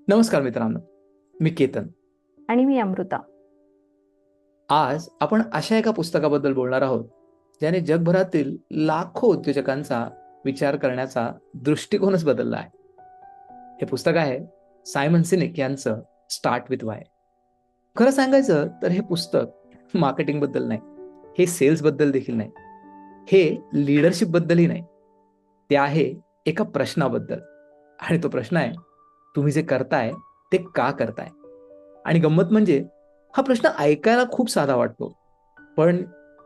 नमस्कार मित्रांनो, मी केतन. आणि मी अमृता. आज आपण अशा एका पुस्तकाबद्दल बोलणार आहोत, ज्याने जगभरातील लाखो उद्योजकांचा विचार करण्याचा दृष्टिकोनच बदलला आहे. हे पुस्तक आहे सायमन सिनेक यांचं स्टार्ट विथ वाय. खरं सांगायचं तर हे पुस्तक मार्केटिंग बद्दल नाही, हे सेल्स बद्दल देखील नाही, हे लीडरशिप बद्दलही नाही. ते आहे एका प्रश्नाबद्दल. आणि तो प्रश्न आहे, तुम्ही जे करताय ते का करताय? आणि गंमत म्हणजे हा प्रश्न ऐकायला खूप साधा वाटतो, पण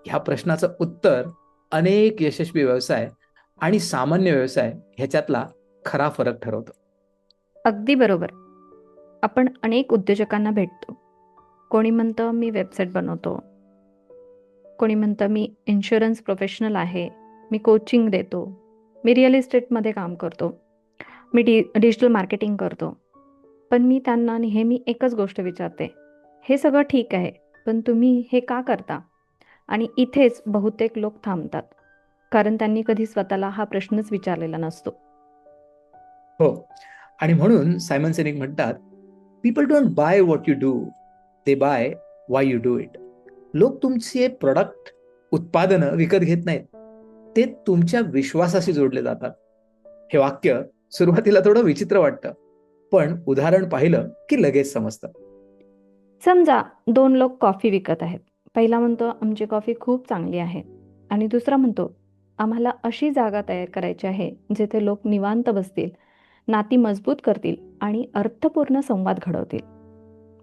ह्या प्रश्नाचं उत्तर अनेक यशस्वी व्यवसाय आणि सामान्य व्यवसाय ह्याच्यातला खरा फरक ठरवतं. अगदी बरोबर. आपण अनेक उद्योजकांना भेटतो. कोणी म्हणतं मी वेबसाईट बनवतो. कोणी म्हणतं मी इन्शुरन्स प्रोफेशनल आहे. मी कोचिंग देतो. मी रिअल इस्टेटमध्ये काम करतो. मी डिजिटल मार्केटिंग करतो. पण मी त्यांना नेहमी एकच गोष्ट विचारते. हे सगळं ठीक आहे, पण तुम्ही हे का करता? आणि इथेच बहुतेक लोक थांबतात. कारण त्यांनी कधी स्वतःला हा प्रश्नच विचारलेला नसतो. हो, आणि म्हणून सायमन सिनेक म्हणतात, people don't buy what you do, they buy why you do it. लोक तुमचे प्रोडक्ट, उत्पादनं विकत घेत नाहीत, ते तुमच्या विश्वासाशी जोडले जातात. हे वाक्य सुरुवातीला थोडं विचित्र वाटतं, पण उदाहरण पाहिलं की लगेच समजतं. समजा दोन लोक कॉफी विकत आहेत. पहिला म्हणतो आमची कॉफी खूप चांगली आहे आणि दुसरा म्हणतो आम्हाला अशी जागा तयार करायची आहे जिथे लोक निवांत बसतील, नाती मजबूत करतील आणि अर्थपूर्ण संवाद घडवतील.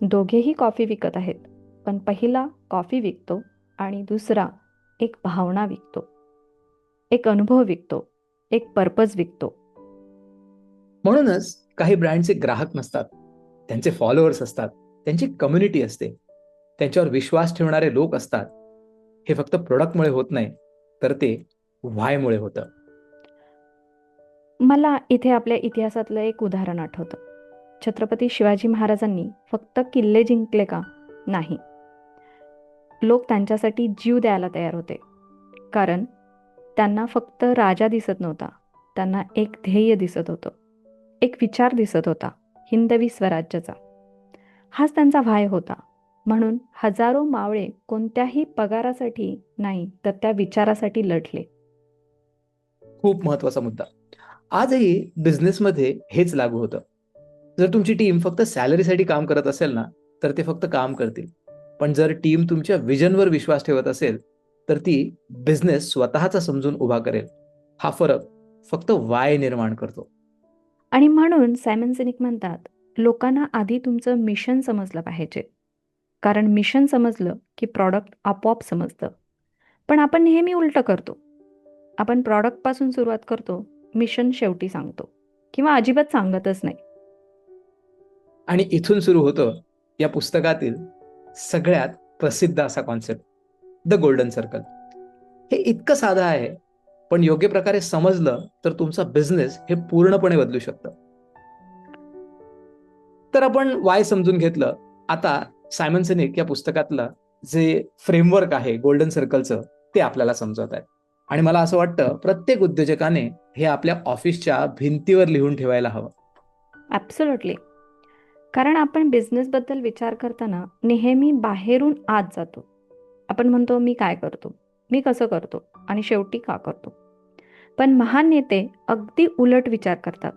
दोघेही कॉफी विकत आहेत, पण पहिला कॉफी विकतो आणि दुसरा एक भावना विकतो, एक अनुभव विकतो, एक पर्पज विकतो. म्हणूनच काही ब्रँडचे ग्राहक नसतात, त्यांचे फॉलोअर्स असतात, त्यांची कम्युनिटी असते, त्यांच्यावर विश्वास ठेवणारे लोक असतात. हे फक्त प्रोडक्टमुळे होत नाही, तर ते व्हायमुळे होतं. मला इथे आपल्या इतिहासातलं एक उदाहरण आठवतं. छत्रपती शिवाजी महाराजांनी फक्त किल्ले जिंकले का? नाही. लोक त्यांच्यासाठी जीव द्यायला तयार होते. कारण त्यांना फक्त राजा दिसत नव्हता, त्यांना एक ध्येय दिसत होतं, एक विचार दिसत होता, हिंदवी स्वराज्याचा. हाच त्यांचा व्हाय होता. म्हणून हजारो मावळे कोणत्याही पगारासाठी नाही, तर त्या विचारासाठी लढले. खूप महत्वाचा मुद्दा. आजही बिझनेसमध्ये हेच लागू होतं. जर तुमची टीम फक्त सॅलरीसाठी काम करत असेल ना, तर ते फक्त काम करतील. पण जर टीम तुमच्या विजनवर विश्वास ठेवत असेल, तर ती बिझनेस स्वतःचा समजून उभा करेल. हा फरक फक्त वाय निर्माण करतो. आणि म्हणून सायमन सिनिक म्हणतात, लोकांना आधी तुमचं मिशन समजलं पाहिजे. कारण मिशन समजलं की प्रॉडक्ट आपोआप समजतं. पण आपण नेहमी उलटं करतो. आपण प्रॉडक्टपासून सुरुवात करतो, मिशन शेवटी सांगतो किंवा अजिबात सांगतच नाही. आणि इथून सुरू होतं या पुस्तकातील सगळ्यात प्रसिद्ध असा कॉन्सेप्ट, द गोल्डन सर्कल. हे इतकं साधं आहे, पण योग्य प्रकारे समजलं तर तुमचा बिझनेस हे पूर्णपणे बदलू शकतं. तर आपण वाय समजून घेतलं. आता सायमन सिनेक या पुस्तकातलं जे फ्रेमवर्क आहे गोल्डन सर्कलचं, ते आपल्याला समजवत आहे. आणि मला असं वाटतं प्रत्येक उद्योजकाने हे आपल्या ऑफिसच्या भिंतीवर लिहून ठेवायला हवं. ॲब्सोल्युटली. कारण आपण बिझनेसबद्दल विचार करताना नेहमी बाहेरून आत जातो. आपण म्हणतो मी काय करतो, मी कसं करतो आणि शेवटी का करतो. पण महान नेते अगदी उलट विचार करतात.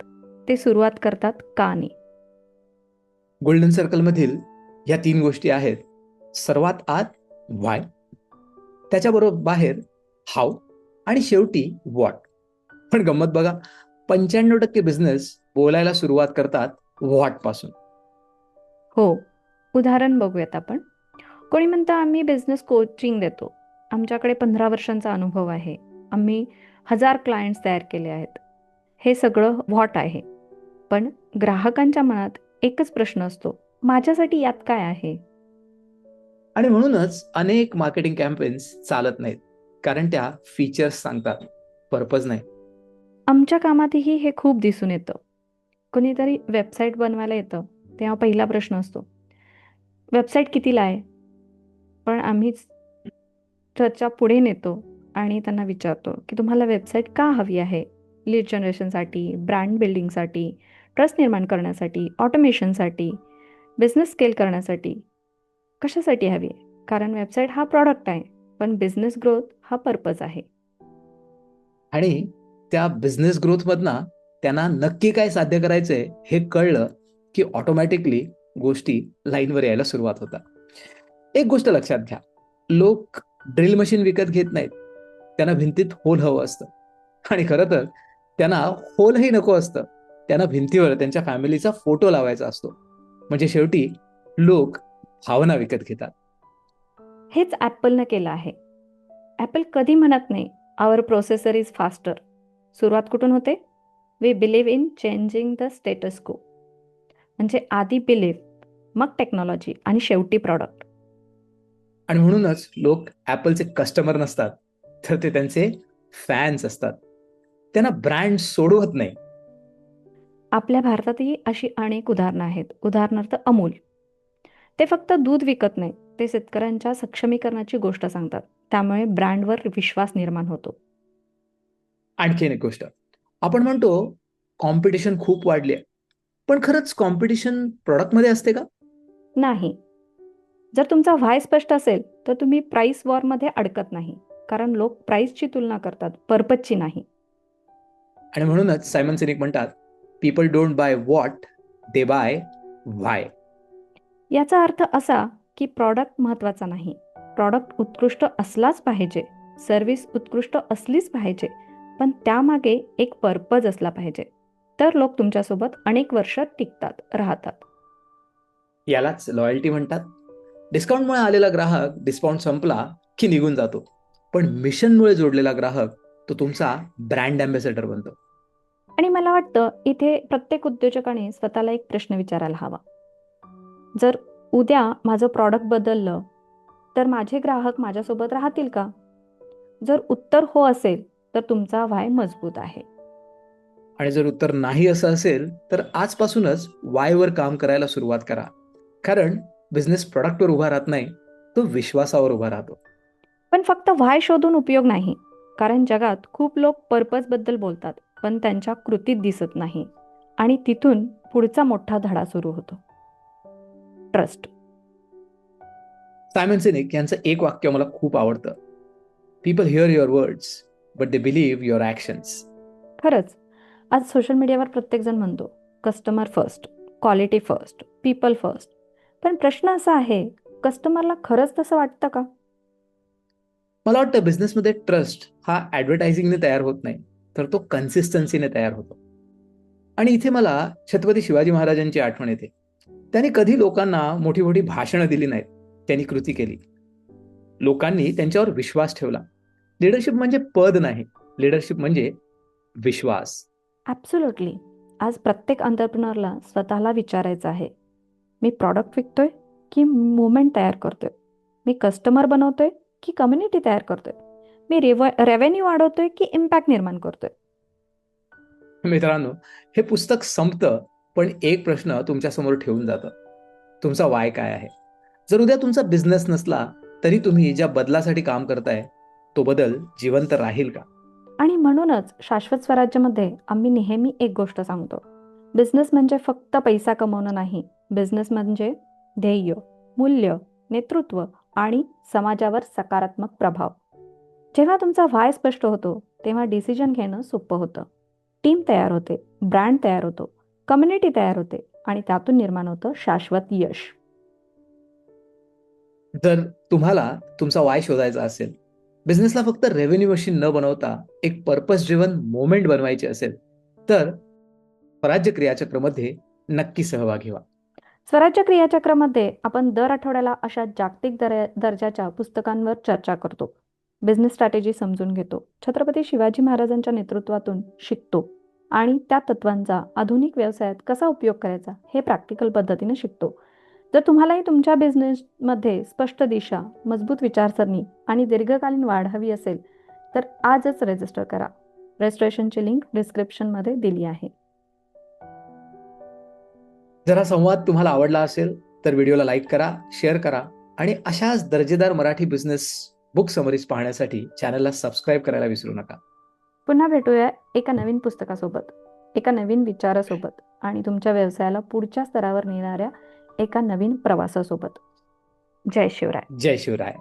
ते सुरुवात करतात का नाही. गोल्डन सर्कलमधील ह्या 3 गोष्टी आहेत. सर्वात आत व्हाय, त्याच्याबरोबर बाहेर हाऊ, आणि शेवटी व्हॉट. पण गंमत बघा, 95% बिझनेस बोलायला सुरुवात करतात व्हॉट पासून. हो, उदाहरण बघूयात आपण. कोणी म्हणतं आम्ही बिझनेस कोचिंग देतो. आमच्याकडे 15 वर्षांचा अनुभव आहे. आम्ही 1000 क्लायंट्स तयार केले आहेत. हे सगळं व्हॉट आहे. पण ग्राहकांच्या मनात एकच प्रश्न असतो, माझ्यासाठी यात काय आहे? आणि म्हणूनच अनेक मार्केटिंग कॅम्पेन्स चालत नाहीत, कारण त्या फीचर्स सांगतात, पर्पज नाही. आमच्या कामातही हे खूप दिसून येतं. कोणीतरी वेबसाईट बनवायला येतं, तेव्हा पहिला प्रश्न असतो, वेबसाईट कितीला आहे? पण आम्हीच चर्चा पुढे नेतो आणि त्यांना विचारतो की तुम्हाला वेबसाईट का हवी आहे? लीड जनरेशनसाठी, ब्रँड बिल्डिंगसाठी, ट्रस्ट निर्माण करण्यासाठी, ऑटोमेशनसाठी, बिझनेस स्केल करण्यासाठी. कशासाठी हवी आहे? कारण वेबसाईट हा प्रॉडक्ट आहे, पण बिझनेस ग्रोथ हा पर्पज आहे. आणि त्या बिझनेस ग्रोथमधनं त्यांना नक्की काय साध्य करायचंय हे कळलं की ऑटोमॅटिकली गोष्टी लाईनवर यायला सुरुवात होतात. एक गोष्ट लक्षात घ्या, लोक ड्रिल मशीन विकत घेत नाहीत, त्यांना भिंतीत होल हवं असतं. आणि खरं तर त्यांना होलही नको असतं, त्यांना भिंतीवर त्यांच्या फॅमिलीचा फोटो लावायचा असतो. म्हणजे शेवटी लोक भावना विकत घेतात. हेच ॲपलनं केलं आहे. ॲपल कधी म्हणत नाही आवर प्रोसेसर इज फास्टर. सुरुवात कुठून होते? We believe in changing the status quo. म्हणजे आधी बिलीव्ह, मग टेक्नॉलॉजी आणि शेवटी प्रॉडक्ट. आणि म्हणूनच लोक ॲपलचे कस्टमर नसतात, तर ते त्यांचे फॅन्स असतात. त्यांना ब्रँड सोडवत नाही. आपल्या भारतातही अशी अनेक उदाहरणं आहेत. उदाहरणार्थ अमूल. ते फक्त दूध विकत नाही, ते शेतकऱ्यांच्या सक्षमीकरणाची गोष्ट सांगतात. त्यामुळे ब्रँडवर विश्वास निर्माण होतो. आणखीन एक गोष्ट, आपण म्हणतो कॉम्पिटिशन खूप वाढली आहे, पण खरंच कॉम्पिटिशन प्रॉडक्टमध्ये असते का? नाही. जर तुमचा व्हाय स्पष्ट असेल तर तुम्ही प्राइस वॉरमध्ये अडकत नाही. कारण लोक प्राइसची तुलना करतात, पर्पजची नाही. आणि म्हणूनच सायमन सिनिक म्हणतात, people don't buy what, they buy why. याचा अर्थ असा की प्रॉडक्ट महत्त्वाचा नाही. प्रॉडक्ट उत्कृष्ट असलाच पाहिजे, सर्व्हिस उत्कृष्ट असलीच पाहिजे, पण त्यामागे एक पर्पज असला पाहिजे. तर लोक तुमच्यासोबत अनेक वर्ष टिकतात, राहतात. यालाच लॉयल्टी म्हणतात. डिस्काउंटमुळे आलेला ग्राहक डिस्काउंट संपला की निघून जातो, पण मिशनमुळे जोडलेला ग्राहक तो तुमचा ब्रँड अँबॅसेडर बनतो. आणि मला वाटतं इथे प्रत्येक उद्योजकाने स्वतःला एक प्रश्न विचारायला हवा. जर उद्या माझं प्रॉडक्ट बदललं तर माझे ग्राहक माझ्यासोबत राहतील का? जर उत्तर हो असेल तर तुमचा व्हाय मजबूत आहे. आणि जर उत्तर नाही असं असेल तर आजपासूनच वायवर काम करायला सुरुवात करा. कारण बिझनेस प्रॉडक्टवर उभा राहत नाही, तो विश्वासावर उभा राहतो. पण फक्त व्हाय शोधून उपयोग नाही. कारण जगात खूप लोक पर्पजबद्दल बोलतात, पण त्यांच्या कृतीत दिसत नाही. आणि तिथून पुढचा मोठा धडा सुरू होतो. ट्रस्ट. सायमन सिनिक यांचं एक वाक्य मला खूप आवडतं. People here your words but they believe your actions. खरंच, आज सोशल मीडियावर प्रत्येकजण म्हणतो customer first, quality first, people first. पण प्रश्न असा आहे, कस्टमरला खरंच तसं वाटतं का? मला वाटतं बिझनेसमध्ये ट्रस्ट हा ॲडव्हर्टायझिंगने तयार होत नाही, तर तो कन्सिस्टन्सीने तयार होतो. आणि इथे मला छत्रपती शिवाजी महाराजांची आठवण येते. त्यांनी कधी लोकांना मोठी मोठी भाषणं दिली नाहीत, त्यांनी कृती केली. लोकांनी त्यांच्यावर विश्वास ठेवला. लिडरशिप म्हणजे पद नाही, लिडरशिप म्हणजे विश्वास. ॲब्सोल्युटली. आज प्रत्येक एंटरप्रेन्योरला स्वतःला विचारायचं आहे, मी प्रॉडक्ट विकतोय की मुवमेंट तयार करतोय? मी कस्टमर बनवतोय की कम्युनिटी तयार करतोय? मी रेव्हेन्यू वाढवतोय की इम्पॅक्ट निर्माण करतोय? मित्रांनो, हे पुस्तक संपतं, पण एक प्रश्न तुमच्यासमोर ठेवून जातं. तुमचा वाय काय आहे? जर उद्या तुमचा बिझनेस नसला तरी तुम्ही ज्या बदलासाठी काम करताय तो बदल जिवंत राहील का? आणि म्हणूनच शाश्वत स्वराज्यामध्ये आम्ही नेहमी एक गोष्ट सांगतो, बिझनेस म्हणजे फक्त पैसा कमवणं नाही. बिझनेस म्हणजे ध्येय, मूल्य, नेतृत्व आणि समाजावर सकारात्मक प्रभाव. जेव्हा तुमचा व्हाय स्पष्ट होतो तेव्हा डिसिजन घेणं सोपं होतं. टीम तयार होते, ब्रँड तयार होतो, कम्युनिटी तयार होते आणि त्यातून निर्माण होतं शाश्वत यश. जर तुम्हाला तुमचा वाय शोधायचा असेल, बिझनेसला फक्त रेव्हेन्यू मशीन न बनवता एक पर्पज ड्रिव्हन मोमेंट बनवायची असेल, तर स्वराज्य क्रियाचक्रमध्ये नक्की सहभागी व्हा. स्वराज्य क्रियाचक्रमध्ये आपण दर आठवड्याला अशा जागतिक दर्जाच्या पुस्तकांवर चर्चा करतो. बिझनेस स्ट्रॅटेजी समजून घेतो, छत्रपती शिवाजी महाराजांच्या नेतृत्वातून शिकतो आणि त्या तत्वांचा आधुनिक व्यवसायात कसा उपयोग करायचा हे प्रॅक्टिकल पद्धतीने शिकतो. जर तुम्हालाही तुमच्या बिझनेसमध्ये स्पष्ट दिशा, मजबूत विचारसरणी आणि दीर्घकालीन वाढ हवी असेल तर आजच रजिस्टर करा. रजिस्ट्रेशनची लिंक डिस्क्रिप्शनमध्ये दिली आहे. जर हा संवाद तुम्हाला आवडला असेल तर व्हिडिओला लाईक करा, शेअर करा आणि अशाच दर्जेदार मराठी बिझनेस बुक समरीज पाहण्यासाठी चॅनलला सबस्क्राईब करायला विसरू नका. पुन्हा भेटूया एका नवीन पुस्तकासोबत, एका नवीन विचारासोबत. आणि तुमच्या व्यवसायाला पुढच्या स्तरावर नेणाऱ्या एका नवीन प्रवासासोबत. जय शिवराय. जय शिवराय.